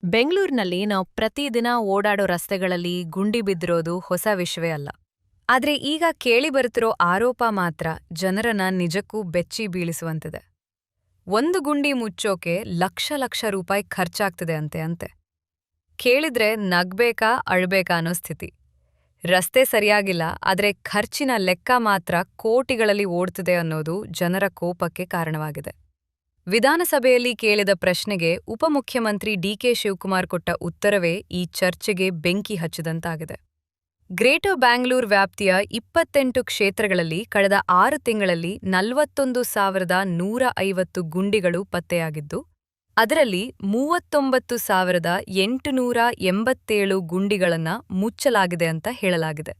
ಬೆಂಗಳೂರಿನಲ್ಲಿ ನಾವು ಪ್ರತಿದಿನ ಓಡಾಡೋ ರಸ್ತೆಗಳಲ್ಲಿ ಗುಂಡಿ ಬಿದ್ದಿರೋದು ಹೊಸ ವಿಷಯವೇ ಅಲ್ಲ. ಆದ್ರೆ ಈಗ ಕೇಳಿಬರುತ್ತಿರೋ ಆರೋಪ ಮಾತ್ರ ಜನರನ್ನ ನಿಜಕ್ಕೂ ಬೆಚ್ಚಿ ಬೀಳಿಸುವಂತಿದೆ. ಒಂದು ಗುಂಡಿ ಮುಚ್ಚೋಕೆ ಲಕ್ಷ ಲಕ್ಷ ರೂಪಾಯಿ ಖರ್ಚಾಗ್ತಿದೆ ಅಂತೆ. ಕೇಳಿದ್ರೆ ನಗ್ಬೇಕಾ ಅಳ್ಬೇಕಾ ಅನ್ನೋ ಸ್ಥಿತಿ. ರಸ್ತೆ ಸರಿಯಾಗಿಲ್ಲ, ಆದ್ರೆ ಖರ್ಚಿನ ಲೆಕ್ಕ ಮಾತ್ರ ಕೋಟಿಗಳಲ್ಲಿ ಓಡ್ತಿದೆ ಅನ್ನೋದು ಜನರ ಕೋಪಕ್ಕೆ ಕಾರಣವಾಗಿದೆ. ವಿಧಾನಸಭೆಯಲ್ಲಿ ಕೇಳಿದ ಪ್ರಶ್ನೆಗೆ ಉಪಮುಖ್ಯಮಂತ್ರಿ ಡಿಕೆ ಶಿವಕುಮಾರ್ ಕೊಟ್ಟ ಉತ್ತರವೇ ಈ ಚರ್ಚೆಗೆ ಬೆಂಕಿ ಹಚ್ಚಿದಂತಾಗಿದೆ. ಗ್ರೇಟರ್ ಬ್ಯಾಂಗ್ಳೂರ್ ವ್ಯಾಪ್ತಿಯ 28 ಕ್ಷೇತ್ರಗಳಲ್ಲಿ ಕಳೆದ 6 ತಿಂಗಳಲ್ಲಿ 41,150 ಗುಂಡಿಗಳು ಪತ್ತೆಯಾಗಿದ್ದು, ಅದರಲ್ಲಿ 39,887 ಗುಂಡಿಗಳನ್ನು ಮುಚ್ಚಲಾಗಿದೆ ಅಂತ ಹೇಳಲಾಗಿದೆ.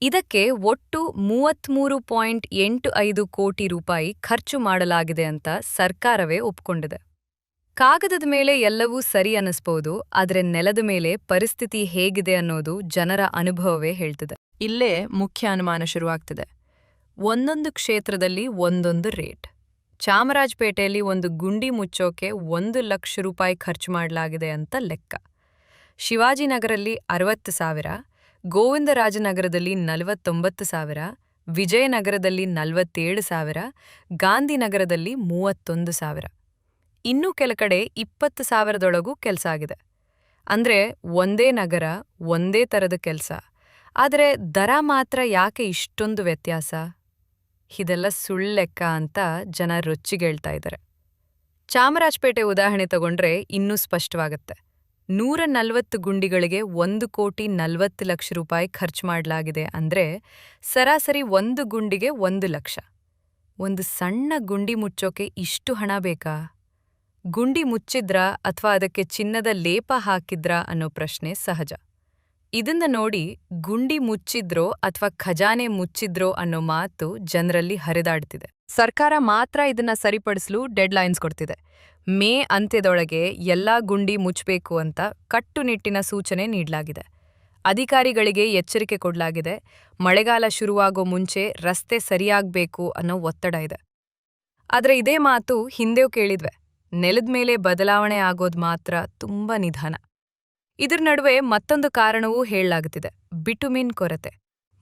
ಇದಕ್ಕೆ ಒಟ್ಟು 33.85 ಕೋಟಿ ರೂಪಾಯಿ ಖರ್ಚು ಮಾಡಲಾಗಿದೆ ಅಂತ ಸರ್ಕಾರವೇ ಒಪ್ಕೊಂಡಿದೆ. ಕಾಗದದ ಮೇಲೆ ಎಲ್ಲವೂ ಸರಿ ಅನ್ನಿಸ್ಬೋದು, ಆದರೆ ನೆಲದ ಮೇಲೆ ಪರಿಸ್ಥಿತಿ ಹೇಗಿದೆ ಅನ್ನೋದು ಜನರ ಅನುಭವವೇ ಹೇಳ್ತಿದೆ. ಇಲ್ಲೇ ಮುಖ್ಯ ಅನುಮಾನ ಶುರುವಾಗ್ತಿದೆ. ಒಂದೊಂದು ಕ್ಷೇತ್ರದಲ್ಲಿ ಒಂದೊಂದು ರೇಟ್. ಚಾಮರಾಜಪೇಟೆಯಲ್ಲಿ ಒಂದು ಗುಂಡಿ ಮುಚ್ಚೋಕೆ 1 ಲಕ್ಷ ರೂಪಾಯಿ ಖರ್ಚು ಮಾಡಲಾಗಿದೆ ಅಂತ ಲೆಕ್ಕ. ಶಿವಾಜಿನಗರಲ್ಲಿ 60,000, ಗೋವಿಂದರಾಜನಗರದಲ್ಲಿ 49,000, ವಿಜಯನಗರದಲ್ಲಿ 47,000, ಗಾಂಧಿನಗರದಲ್ಲಿ 31,000. ಇನ್ನೂ ಕೆಲ ಕಡೆ 20,000ದೊಳಗೂ ಕೆಲಸ ಆಗಿದೆ. ಅಂದ್ರೆ ಒಂದೇ ನಗರ, ಒಂದೇ ಥರದ ಕೆಲಸ, ಆದರೆ ದರ ಮಾತ್ರ ಯಾಕೆ ಇಷ್ಟೊಂದು ವ್ಯತ್ಯಾಸ? ಇದೆಲ್ಲ ಸುಳ್ಳೆಕ್ಕ ಅಂತ ಜನ ರೊಚ್ಚಿಗೇಳ್ತಾ ಇದ್ದಾರೆ. ಚಾಮರಾಜಪೇಟೆ ಉದಾಹರಣೆ ತಗೊಂಡ್ರೆ ಇನ್ನೂ ಸ್ಪಷ್ಟವಾಗುತ್ತೆ. 140 ಗುಂಡಿಗಳಿಗೆ 1,40,00,000 ರೂಪಾಯಿ ಖರ್ಚು ಮಾಡಲಾಗಿದೆ ಅಂದ್ರೆ ಸರಾಸರಿ ಒಂದು ಗುಂಡಿಗೆ 1 ಲಕ್ಷ. ಒಂದು ಸಣ್ಣ ಗುಂಡಿ ಮುಚ್ಚೋಕೆ ಇಷ್ಟು ಹಣ ಬೇಕಾ? ಗುಂಡಿ ಮುಚ್ಚಿದ್ರಾ ಅಥವಾ ಅದಕ್ಕೆ ಚಿನ್ನದ ಲೇಪ ಹಾಕಿದ್ರಾ ಅನ್ನೋ ಪ್ರಶ್ನೆ ಸಹಜ. ಇದನ್ನ ನೋಡಿ ಗುಂಡಿ ಮುಚ್ಚಿದ್ರೋ ಅಥವಾ ಖಜಾನೆ ಮುಚ್ಚಿದ್ರೋ ಅನ್ನೋ ಮಾತು ಜನರಲ್ಲಿ ಹರಿದಾಡ್ತಿದೆ. ಸರ್ಕಾರ ಮಾತ್ರ ಇದನ್ನ ಸರಿಪಡಿಸಲು ಡೆಡ್ಲೈನ್ಸ್ ಕೊಡ್ತಿದೆ. ಮೇ ಅಂತ್ಯದೊಳಗೆ ಎಲ್ಲಾ ಗುಂಡಿ ಮುಚ್ಚಬೇಕು ಅಂತ ಕಟ್ಟುನಿಟ್ಟಿನ ಸೂಚನೆ ನೀಡಲಾಗಿದೆ. ಅಧಿಕಾರಿಗಳಿಗೆ ಎಚ್ಚರಿಕೆ ಕೊಡಲಾಗಿದೆ. ಮಳೆಗಾಲ ಶುರುವಾಗೋ ಮುಂಚೆ ರಸ್ತೆ ಸರಿಯಾಗಬೇಕು ಅನ್ನೋ ಒತ್ತಡ ಇದೆ. ಆದ್ರೆ ಇದೇ ಮಾತು ಹಿಂದೆಯೂ ಕೇಳಿದ್ವೆ. ನೆಲದ ಮೇಲೆ ಬದಲಾವಣೆ ಆಗೋದು ಮಾತ್ರ ತುಂಬಾ ನಿಧಾನ. ಇದ್ರ ನಡುವೆ ಮತ್ತೊಂದು ಕಾರಣವೂ ಹೇಳಲಾಗುತ್ತಿದೆ: ಬಿಟುಮಿನ್ ಕೊರತೆ.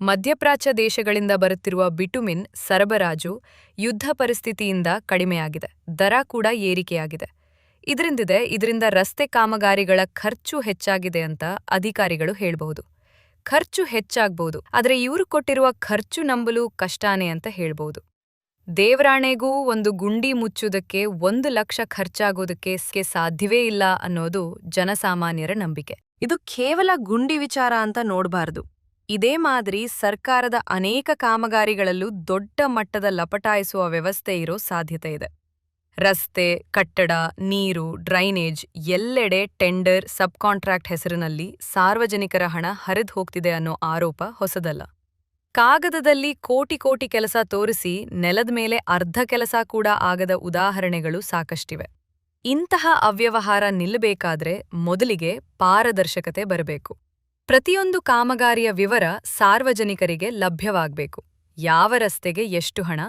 ಮಧ್ಯಪ್ರಾಚ್ಯ ದೇಶಗಳಿಂದ ಬರುತ್ತಿರುವ ಬಿಟುಮಿನ್ ಸರಬರಾಜು ಯುದ್ಧ ಪರಿಸ್ಥಿತಿಯಿಂದ ಕಡಿಮೆಯಾಗಿದೆ. ದರ ಕೂಡ ಏರಿಕೆಯಾಗಿದೆ. ಇದರಿಂದ ರಸ್ತೆ ಕಾಮಗಾರಿಗಳ ಖರ್ಚು ಹೆಚ್ಚಾಗಿದೆ ಅಂತ ಅಧಿಕಾರಿಗಳು ಹೇಳ್ಬಹುದು. ಖರ್ಚು ಹೆಚ್ಚಾಗ್ಬಹುದು, ಆದರೆ ಇವರು ಕೊಟ್ಟಿರುವ ಖರ್ಚು ನಂಬಲು ಕಷ್ಟಾನೇ ಅಂತ ಹೇಳ್ಬಹುದು. ದೇವರಾಣೆಗೂ ಒಂದು ಗುಂಡಿ ಮುಚ್ಚುವುದಕ್ಕೆ 1 ಲಕ್ಷ ಖರ್ಚಾಗೋದಕ್ಕೆ ಸಾಧ್ಯವೇ ಇಲ್ಲ ಅನ್ನೋದು ಜನಸಾಮಾನ್ಯರ ನಂಬಿಕೆ. ಇದು ಕೇವಲ ಗುಂಡಿ ವಿಚಾರ ಅಂತ ನೋಡಬಾರದು. ಇದೇ ಮಾದರಿ ಸರ್ಕಾರದ ಅನೇಕ ಕಾಮಗಾರಿಗಳಲ್ಲೂ ದೊಡ್ಡ ಮಟ್ಟದ ಲಪಟಾಯಿಸುವ ವ್ಯವಸ್ಥೆ ಇರೋ ಸಾಧ್ಯತೆ ಇದೆ. ರಸ್ತೆ, ಕಟ್ಟಡ, ನೀರು, ಡ್ರೈನೇಜ್ ಎಲ್ಲೆಡೆ ಟೆಂಡರ್, ಸಬ್ ಕಾಂಟ್ರಾಕ್ಟ್ ಹೆಸರಿನಲ್ಲಿ ಸಾರ್ವಜನಿಕರ ಹಣ ಹರಿದು ಹೋಗ್ತಿದೆ ಅನ್ನೋ ಆರೋಪ ಹೊಸದಲ್ಲ. ಕಾಗದದಲ್ಲಿ ಕೋಟಿ ಕೋಟಿ ಕೆಲಸ ತೋರಿಸಿ ನೆಲದ ಮೇಲೆ ಅರ್ಧ ಕೆಲಸ ಕೂಡ ಆಗದ ಉದಾಹರಣೆಗಳು ಸಾಕಷ್ಟಿವೆ. ಇಂತಹ ಅವ್ಯವಹಾರ ನಿಲ್ಲಬೇಕಾದ್ರೆ ಮೊದಲಿಗೆ ಪಾರದರ್ಶಕತೆ ಬರಬೇಕು. ಪ್ರತಿಯೊಂದು ಕಾಮಗಾರಿಯ ವಿವರ ಸಾರ್ವಜನಿಕರಿಗೆ ಲಭ್ಯವಾಗಬೇಕು. ಯಾವ ರಸ್ತೆಗೆ ಎಷ್ಟು ಹಣ,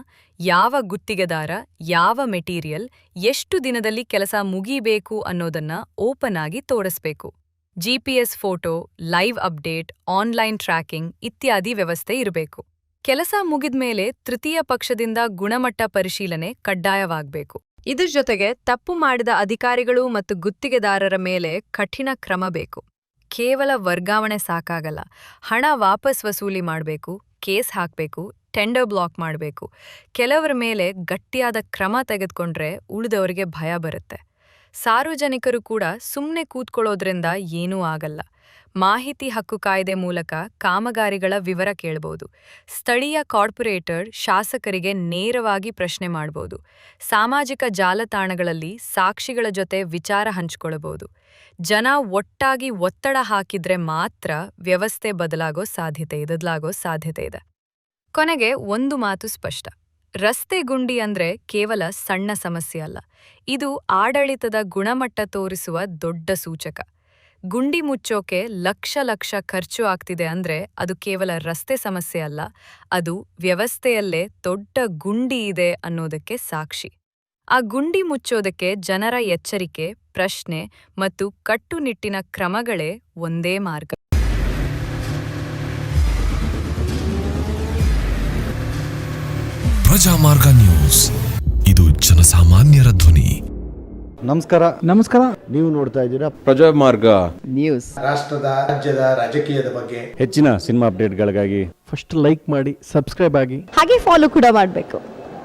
ಯಾವ ಗುತ್ತಿಗೆದಾರ, ಯಾವ ಮೆಟೀರಿಯಲ್, ಎಷ್ಟು ದಿನದಲ್ಲಿ ಕೆಲಸ ಮುಗೀಬೇಕು ಅನ್ನೋದನ್ನ ಓಪನ್ ಆಗಿ ತೋರಿಸ್ಬೇಕು. GPS photo, live update, online tracking ಇತ್ಯಾದಿ ವ್ಯವಸ್ಥೆ ಇರಬೇಕು. ಕೆಲಸ ಮುಗಿದ್ಮೇಲೆ ತೃತೀಯ ಪಕ್ಷದಿಂದ ಗುಣಮಟ್ಟ ಪರಿಶೀಲನೆ ಕಡ್ಡಾಯವಾಗಬೇಕು. ಇದ್ರ ಜೊತೆಗೆ ತಪ್ಪು ಮಾಡಿದ ಅಧಿಕಾರಿಗಳು ಮತ್ತು ಗುತ್ತಿಗೆದಾರರ ಮೇಲೆ ಕಠಿಣ ಕ್ರಮ ಬೇಕು. ಕೇವಲ ವರ್ಗಾವಣೆ ಸಾಕಾಗಲ್ಲ. ಹಣ ವಾಪಸ್ ವಸೂಲಿ ಮಾಡಬೇಕು, ಕೇಸ್ ಹಾಕಬೇಕು, ಟೆಂಡರ್ ಬ್ಲಾಕ್ ಮಾಡಬೇಕು. ಕೆಲವರ ಮೇಲೆ ಗಟ್ಟಿಯಾದ ಕ್ರಮ ತೆಗೆದುಕೊಂಡ್ರೆ ಉಳಿದವರಿಗೆ ಭಯ ಬರುತ್ತೆ. ಸಾರ್ವಜನಿಕರು ಕೂಡ ಸುಮ್ಮನೆ ಕೂತ್ಕೊಳ್ಳೋದ್ರಿಂದ ಏನೂ ಆಗಲ್ಲ. ಮಾಹಿತಿ ಹಕ್ಕು ಕಾಯ್ದೆ ಮೂಲಕ ಕಾಮಗಾರಿಗಳ ವಿವರ ಕೇಳಬಹುದು. ಸ್ಥಳೀಯ ಕಾರ್ಪೊರೇಟರ್ ಶಾಸಕರಿಗೆ ನೇರವಾಗಿ ಪ್ರಶ್ನೆ ಮಾಡಬಹುದು. ಸಾಮಾಜಿಕ ಜಾಲತಾಣಗಳಲ್ಲಿ ಸಾಕ್ಷಿಗಳ ಜೊತೆ ವಿಚಾರ ಹಂಚಿಕೊಳ್ಳಬಹುದು. ಜನ ಒಟ್ಟಾಗಿ ಒತ್ತಡ ಹಾಕಿದ್ರೆ ಮಾತ್ರ ವ್ಯವಸ್ಥೆ ಬದಲಾಗೋ ಸಾಧ್ಯತೆ ಇದೆ. ಕೊನೆಗೆ ಒಂದು ಮಾತು ಸ್ಪಷ್ಟ: ರಸ್ತೆ ಗುಂಡಿ ಅಂದ್ರೆ ಕೇವಲ ಸಣ್ಣ ಸಮಸ್ಯೆ ಅಲ್ಲ. ಇದು ಆಡಳಿತದ ಗುಣಮಟ್ಟ ತೋರಿಸುವ ದೊಡ್ಡ ಸೂಚಕ. ಗುಂಡಿ ಮುಚ್ಚೋಕೆ ಲಕ್ಷ ಲಕ್ಷ ಖರ್ಚು ಆಗ್ತಿದೆ ಅಂದ್ರೆ ಅದು ಕೇವಲ ರಸ್ತೆ ಸಮಸ್ಯೆ ಅಲ್ಲ, ಅದು ವ್ಯವಸ್ಥೆಯಲ್ಲೇ ದೊಡ್ಡ ಗುಂಡಿ ಇದೆ ಅನ್ನೋದಕ್ಕೆ ಸಾಕ್ಷಿ. ಆ ಗುಂಡಿ ಮುಚ್ಚೋದಕ್ಕೆ ಜನರ ಎಚ್ಚರಿಕೆ, ಪ್ರಶ್ನೆ ಮತ್ತು ಕಟ್ಟುನಿಟ್ಟಿನ ಕ್ರಮಗಳೇ ಒಂದೇ ಮಾರ್ಗ. ಪ್ರಜಾಮಾರ್ಗ ನ್ಯೂಸ್, ಇದು ಜನಸಾಮಾನ್ಯರ ಧ್ವನಿ. ನಮಸ್ಕಾರ. ನೀವು ನೋಡ್ತಾ ಇದ್ದೀರಾ ಪ್ರಜಾಮಾರ್ಗ ನ್ಯೂಸ್. ರಾಷ್ಟ್ರದ ರಾಜ್ಯದ ರಾಜಕೀಯದ ಬಗ್ಗೆ ಹೆಚ್ಚಿನ ಸಿನಿಮಾ ಅಪ್ಡೇಟ್ಗಳಿಗಾಗಿ ಫಸ್ಟ್ ಲೈಕ್ ಮಾಡಿ, ಸಬ್ಸ್ಕ್ರೈಬ್ ಆಗಿ, ಹಾಗೆ ಫಾಲೋ ಕೂಡ ಮಾಡಬೇಕು.